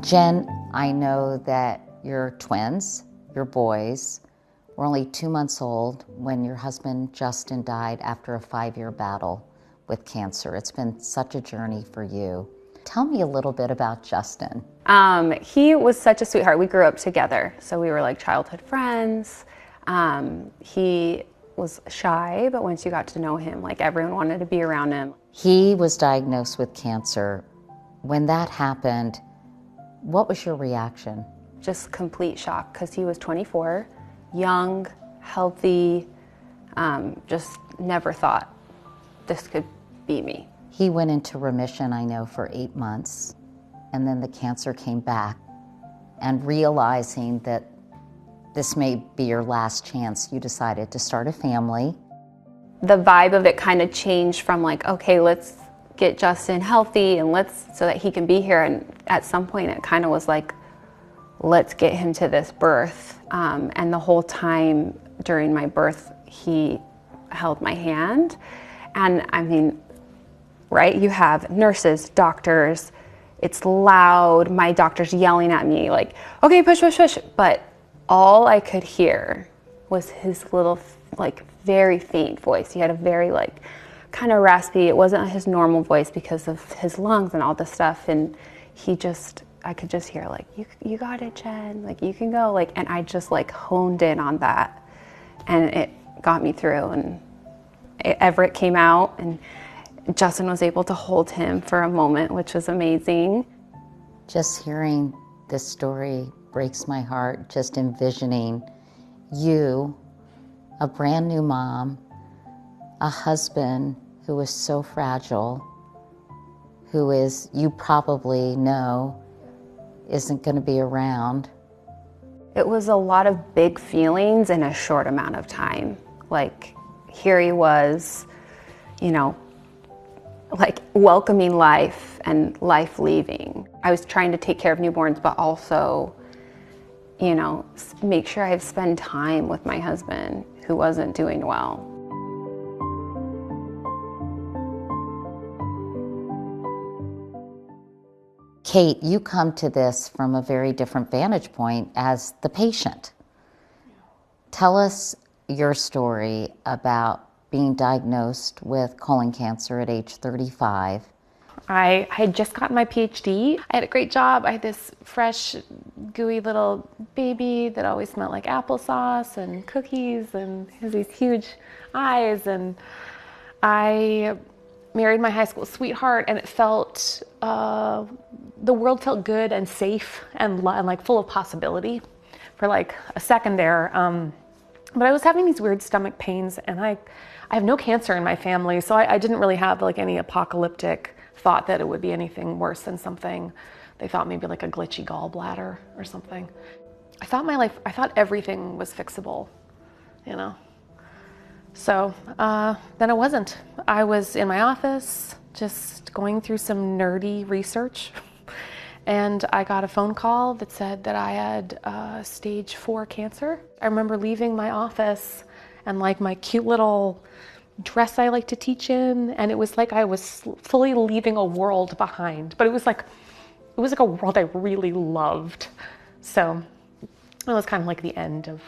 Jen, I know that your twins, your boys, were only 2 months old when your husband Justin died after a 5-year battle with cancer. It's been such a journey for you. Tell me a little bit about Justin. He was such a sweetheart. We grew up together, so we were like childhood friends. He was shy, but once you got to know him, like everyone wanted to be around him. He was diagnosed with cancer. When that happened, what was your reaction? Just complete shock, because he was 24, young, healthy, just never thought this could be me. He went into remission, I know, for 8 months, and then the cancer came back. And realizing that this may be your last chance, you decided to start a family. The vibe of it kind of changed from like, okay, let's get Justin healthy and so that he can be here. And at some point it kind of was like, let's get him to this birth. And the whole time during my birth, he held my hand. And I mean, right, you have nurses, doctors, it's loud, my doctor's yelling at me like, okay, push, push, push. But all I could hear was his little, like, very faint voice. He had a very, like, kind of raspy, it wasn't his normal voice because of his lungs and all this stuff. And I could just hear, like, you got it, Jen, like, you can go, like, and I just, like, honed in on that. And it got me through, and Everett came out, and Justin was able to hold him for a moment, which was amazing. Just hearing this story breaks my heart, just envisioning you, a brand new mom, a husband who is so fragile, who is, you probably know, isn't going to be around. It was a lot of big feelings in a short amount of time. Like, here he was, you know, like welcoming life and life leaving. I was trying to take care of newborns, but also, you know, make sure I spend time with my husband who wasn't doing well. Kate, you come to this from a very different vantage point as the patient. Tell us your story about being diagnosed with colon cancer at age 35. I had just gotten my PhD. I had a great job. I had this fresh, gooey little baby that always smelled like applesauce and cookies, and has these huge eyes. And I married my high school sweetheart, and it felt, the world felt good and safe and like full of possibility for like a second there. But I was having these weird stomach pains, and I have no cancer in my family, so I didn't really have like any apocalyptic thought that it would be anything worse than something. They thought maybe like a glitchy gallbladder or something. I thought everything was fixable, you know? So then it wasn't. I was in my office just going through some nerdy research, and I got a phone call that said that I had stage 4 cancer. I remember leaving my office and like my cute little dress I like to teach in, and it was like I was fully leaving a world behind, but it was like a world I really loved. So it was kind of like that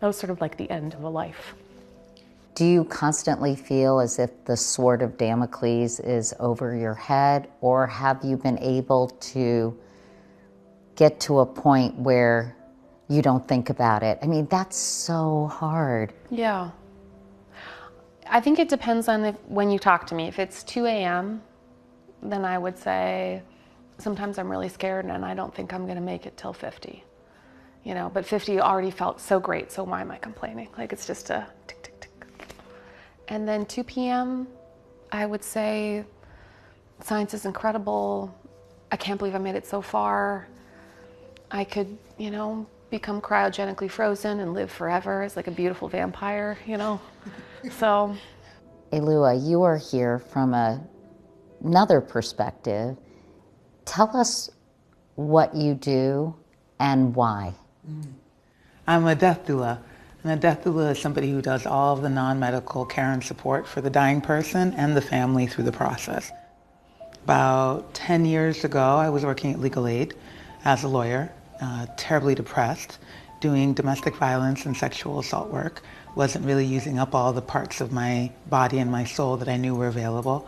was sort of like the end of a life. Do you constantly feel as if the sword of Damocles is over your head, or have you been able to get to a point where you don't think about it? I mean, that's so hard. Yeah. I think it depends on when you talk to me. If it's 2 a.m., then I would say sometimes I'm really scared and I don't think I'm going to make it till 50. You know, but 50 already felt so great, so why am I complaining? Like, it's just a tick, tick, tick. And then 2 p.m., I would say science is incredible. I can't believe I made it so far. I could, you know, become cryogenically frozen and live forever as like a beautiful vampire, you know? So. Elua, you are here from another perspective. Tell us what you do and why. I'm a death doula. And a death doula is somebody who does all of the non-medical care and support for the dying person and the family through the process. About 10 years ago, I was working at Legal Aid, as a lawyer, terribly depressed, doing domestic violence and sexual assault work, wasn't really using up all the parts of my body and my soul that I knew were available.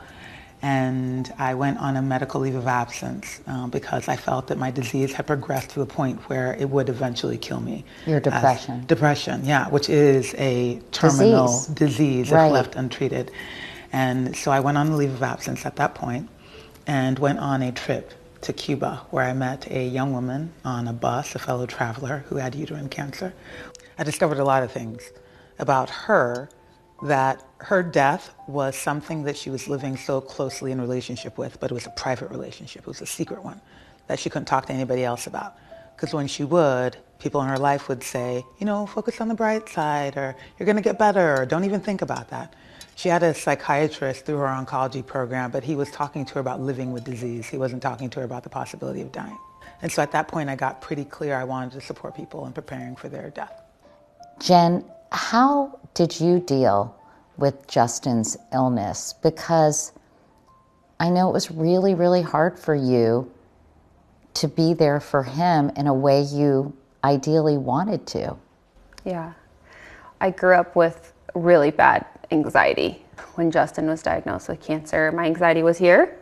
And I went on a medical leave of absence because I felt that my disease had progressed to a point where it would eventually kill me. Your depression. Depression, yeah, which is a terminal disease if Right. left untreated. And so I went on a leave of absence at that point and went on a trip to Cuba, where I met a young woman on a bus, a fellow traveler who had uterine cancer. I discovered a lot of things about her, that her death was something that she was living so closely in relationship with, but it was a private relationship. It was a secret one that she couldn't talk to anybody else about. Because when she would, people in her life would say, you know, focus on the bright side, or you're going to get better, or don't even think about that. She had a psychiatrist through her oncology program, but he was talking to her about living with disease. He wasn't talking to her about the possibility of dying. And so at that point, I got pretty clear I wanted to support people in preparing for their death. Jen, how did you deal with Justin's illness? Because I know it was really, really hard for you to be there for him in a way you ideally wanted to. Yeah. I grew up with really bad anxiety. When Justin was diagnosed with cancer, my anxiety was here,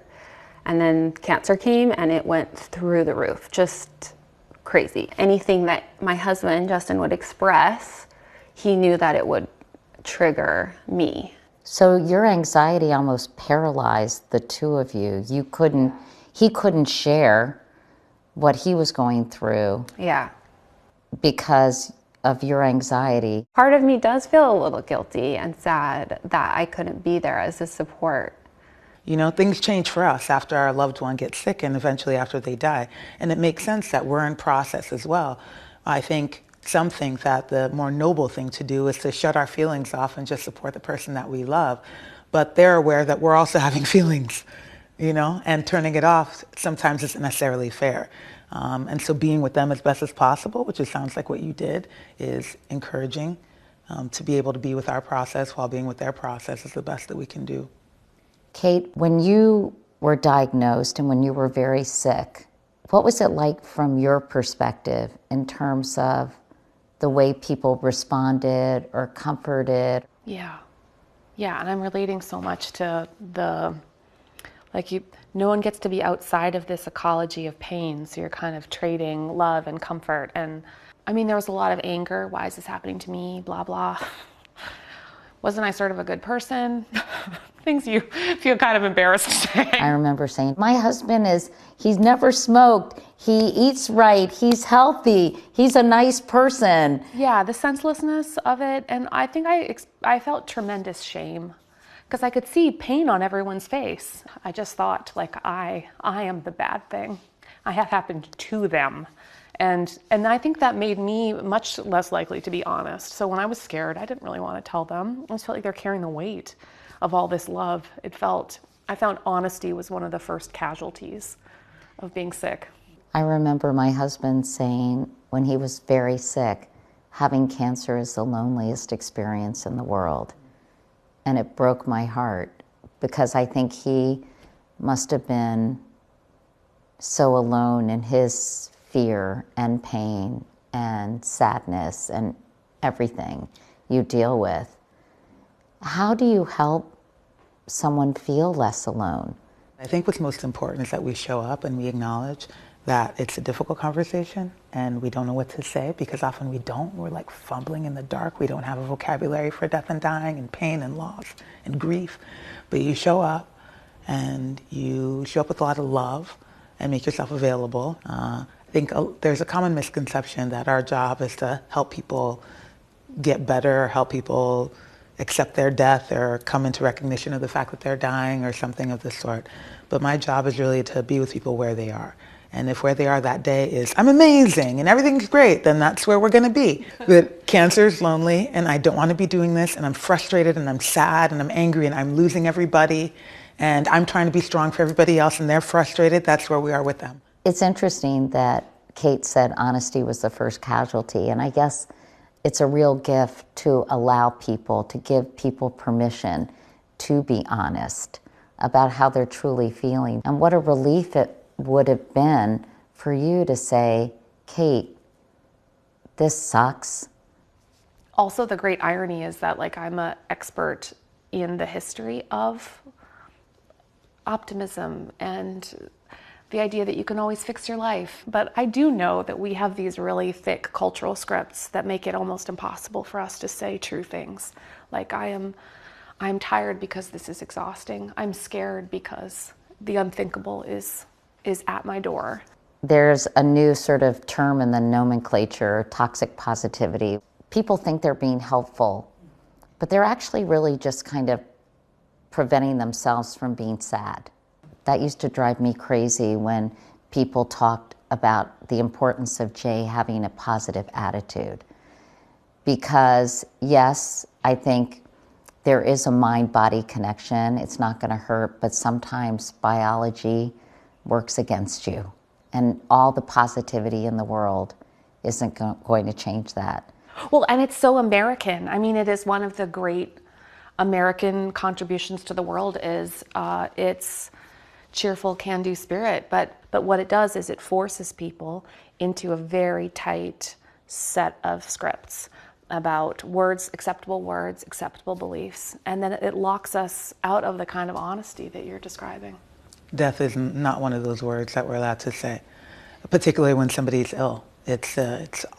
and then cancer came and it went through the roof, just crazy. Anything that my husband, Justin, would express, he knew that it would trigger me. So your anxiety almost paralyzed the two of you. He couldn't share what he was going through. Yeah. Because of your anxiety. Part of me does feel a little guilty and sad that I couldn't be there as a support. You know, things change for us after our loved one gets sick and eventually after they die. And it makes sense that we're in process as well. I think some think that the more noble thing to do is to shut our feelings off and just support the person that we love. But they're aware that we're also having feelings, you know, and turning it off sometimes isn't necessarily fair. And so being with them as best as possible, which it sounds like what you did, is encouraging. To be able to be with our process while being with their process is the best that we can do. Kate, when you were diagnosed and when you were very sick, what was it like from your perspective in terms of the way people responded or comforted? Yeah, and I'm relating so much to no one gets to be outside of this ecology of pain, so you're kind of trading love and comfort. And I mean, there was a lot of anger. Why is this happening to me? Blah, blah. Wasn't I sort of a good person? Things you feel kind of embarrassed to say. I remember saying, my husband he's never smoked, he eats right, he's healthy, he's a nice person. Yeah, the senselessness of it. And I think I felt tremendous shame because I could see pain on everyone's face. I just thought, like, I am the bad thing. I have happened to them. And I think that made me much less likely to be honest. So when I was scared, I didn't really want to tell them. I just felt like they're carrying the weight of all this love. I found honesty was one of the first casualties of being sick. I remember my husband saying when he was very sick, having cancer is the loneliest experience in the world. And it broke my heart because I think he must have been so alone in his fear and pain and sadness and everything you deal with. How do you help someone feel less alone? I think what's most important is that we show up and we acknowledge that it's a difficult conversation and we don't know what to say because often we don't. We're like fumbling in the dark. We don't have a vocabulary for death and dying and pain and loss and grief. But you show up and you show up with a lot of love and make yourself available. I think there's a common misconception that our job is to help people get better, help people accept their death or come into recognition of the fact that they're dying or something of the sort. But my job is really to be with people where they are. And if where they are that day is, I'm amazing and everything's great, then that's where we're going to be. But cancer is lonely and I don't want to be doing this and I'm frustrated and I'm sad and I'm angry and I'm losing everybody and I'm trying to be strong for everybody else and they're frustrated, that's where we are with them. It's interesting that Kate said honesty was the first casualty, and I guess it's a real gift to allow people, to give people permission to be honest about how they're truly feeling. And what a relief it would have been for you to say, Kate, this sucks. Also, the great irony is that like I'm an expert in the history of optimism and the idea that you can always fix your life. But I do know that we have these really thick cultural scripts that make it almost impossible for us to say true things. Like I'm tired because this is exhausting. I'm scared because the unthinkable is at my door. There's a new sort of term in the nomenclature, toxic positivity. People think they're being helpful, but they're actually really just kind of preventing themselves from being sad. That used to drive me crazy when people talked about the importance of Jay having a positive attitude. Because yes, I think there is a mind-body connection. It's not going to hurt, but sometimes biology works against you. And all the positivity in the world isn't going to change that. Well, and it's so American. I mean, it is one of the great American contributions to the world is its cheerful can-do spirit. But what it does is it forces people into a very tight set of scripts about acceptable words, acceptable beliefs, and then it locks us out of the kind of honesty that you're describing. Death is not one of those words that we're allowed to say, particularly when somebody's ill. It's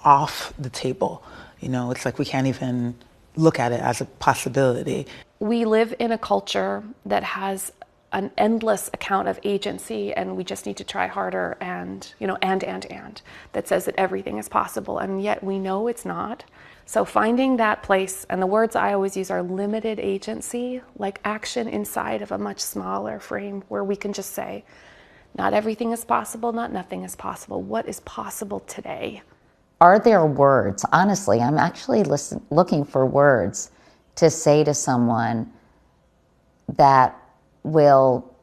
off the table. You know, it's like we can't even look at it as a possibility. We live in a culture that has an endless account of agency, and we just need to try harder and that says that everything is possible, and yet we know it's not. So finding that place, and the words I always use are limited agency, like action inside of a much smaller frame where we can just say, not everything is possible, not nothing is possible. What is possible today? Are there words? Honestly, I'm actually looking for words to say to someone that will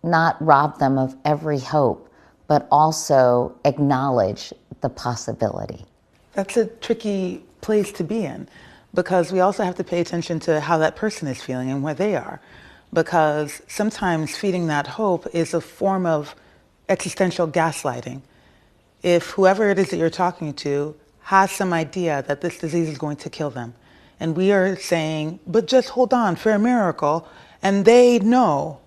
not rob them of every hope, but also acknowledge the possibility. That's a tricky place to be in, because we also have to pay attention to how that person is feeling and where they are. Because sometimes feeding that hope is a form of existential gaslighting. If whoever it is that you're talking to has some idea that this disease is going to kill them, and we are saying, but just hold on for a miracle, and they know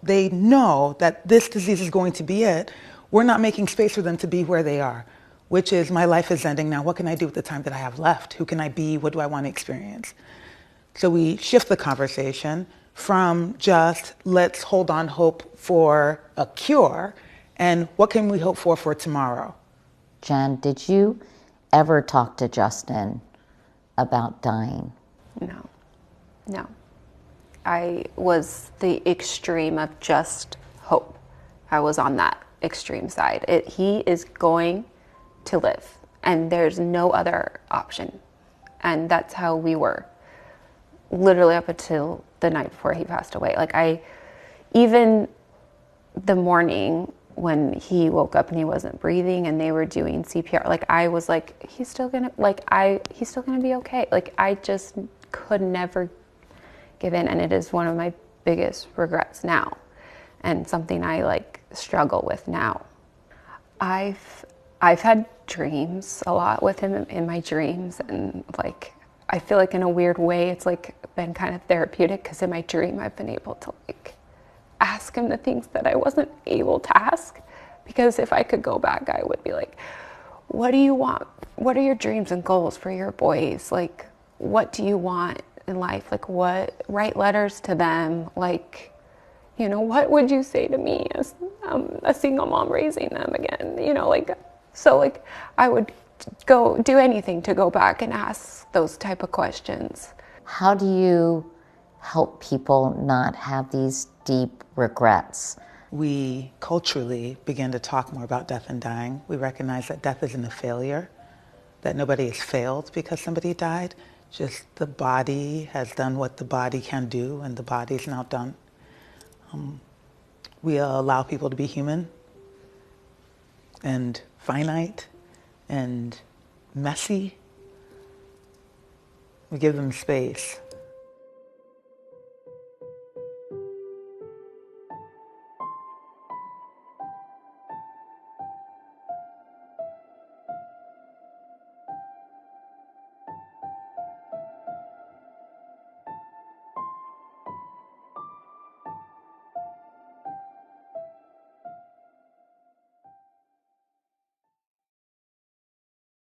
that this disease is going to be it, we're not making space for them to be where they are, which is, my life is ending now. What can I do with the time that I have left? Who can I be? What do I want to experience? So we shift the conversation from just, let's hold on hope for a cure, and what can we hope for tomorrow? Jen, did you ever talk to Justin about dying? No. I was the extreme of just hope. I was on that extreme side. He is going to live, and there's no other option. And that's how we were, literally up until the night before he passed away. Even the morning when he woke up and he wasn't breathing and they were doing CPR, I was like, he's still gonna be okay. I just could never give in, and it is one of my biggest regrets now, and something I struggle with now. I've had dreams a lot with him in my dreams, and I feel like in a weird way it's been kind of therapeutic, because in my dream I've been able to ask him the things that I wasn't able to ask, because if I could go back I would be like, what do you want? What are your dreams and goals for your boys? What do you want in life? Write letters to them. What would you say to me as a single mom raising them again? I would go do anything to go back and ask those type of questions. How do you help people not have these deep regrets? We culturally begin to talk more about death and dying. We recognize that death isn't a failure, that nobody has failed because somebody died. Just the body has done what the body can do, and the body is now done. We allow people to be human and finite and messy. We give them space.